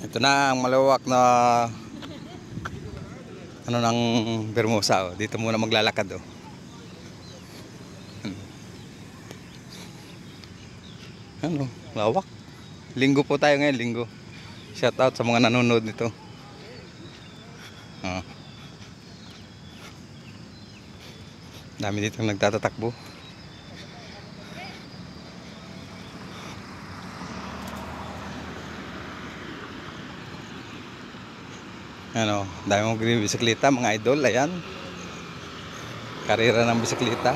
Ito na ang malawak na ano ng Bermosa. Oh. Dito muna maglalakad. Oh. Ano, lawak. Linggo po tayo ngayon, linggo. Shout out sa mga nanonood nito. Oh. Dami dito nagtatatakbo. Ano, dami mong bisikleta, mga idol, ayan. Karera ng bisikleta.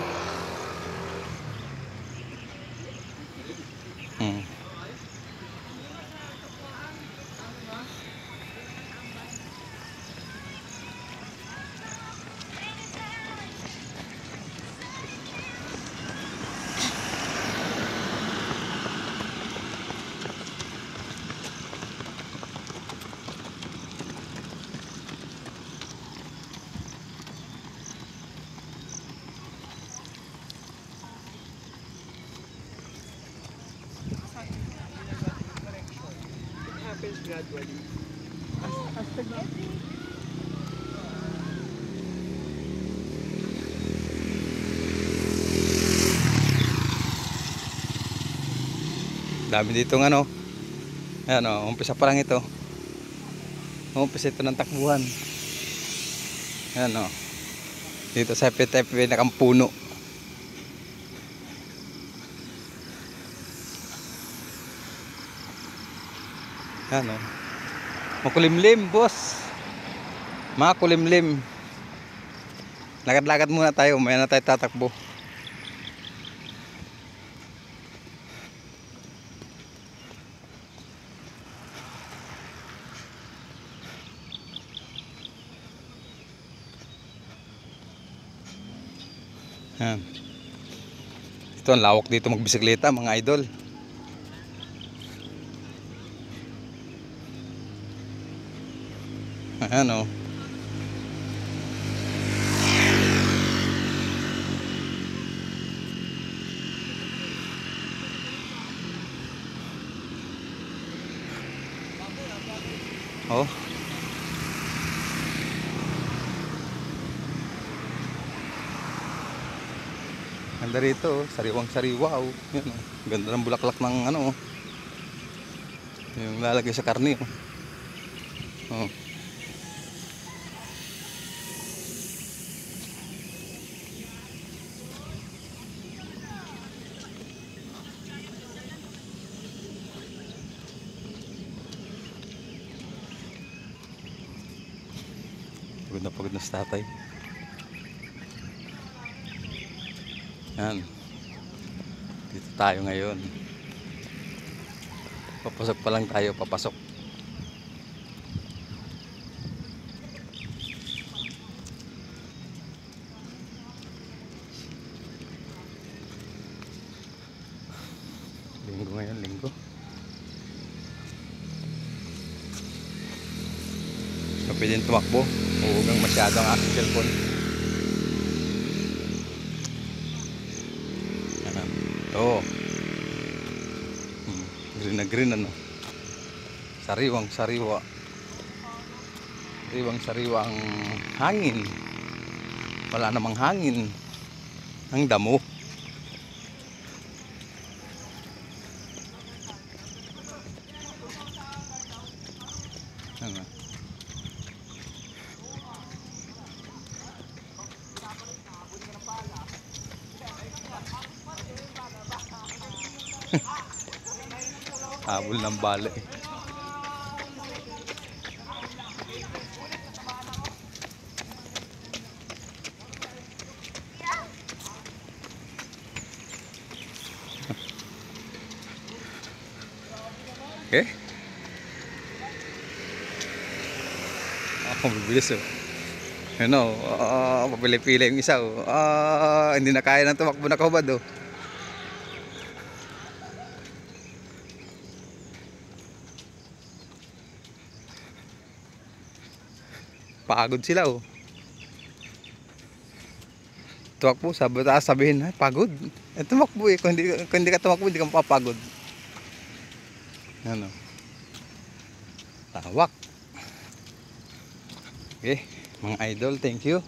Happens gradually. Dami dito ng ano. Ayan o, umpisa pa lang ito. Umpisa ito ng takbuhan. Ayan o. Dito sa PTP nakampuno. Ayan o. Makulimlim, boss. Makulimlim. Lakad-lakad muna tayo. Maya na tayo tatakbo. Ayan. Ito ang lawak dito magbisikleta, mga idol. Ayan o. Oh. Ganda rito, sariwang-sariwa oh. Yan oh. Ganda ng bulaklak ng ano oh. Yung lalagay sa karne oh. Oh. Pagod na sa tatay. Yan. Dito tayo ngayon. Papasok pa lang tayo, papasok. Linggo ngayon, linggo. Pwede din tumakbo. Huwag masyado ang aking cellphone. Oo. Green na green ano. Sariwang sariwa. Sariwang sariwa ang hangin. Wala namang hangin. Ang damo. Ano? Habol ng bala eh. Okay? Ako bibilis oh. Ano, papili-pili yung isa oh. Hindi na kaya ng tumakbo na kahubad oh. Pagod sila oh. Tumakbo, sabihin, ay pagod. Tumakbo eh, kung hindi ka tumakbo, hindi ka mapapagod. Ano? Tawak. Okay, mga idol, thank you.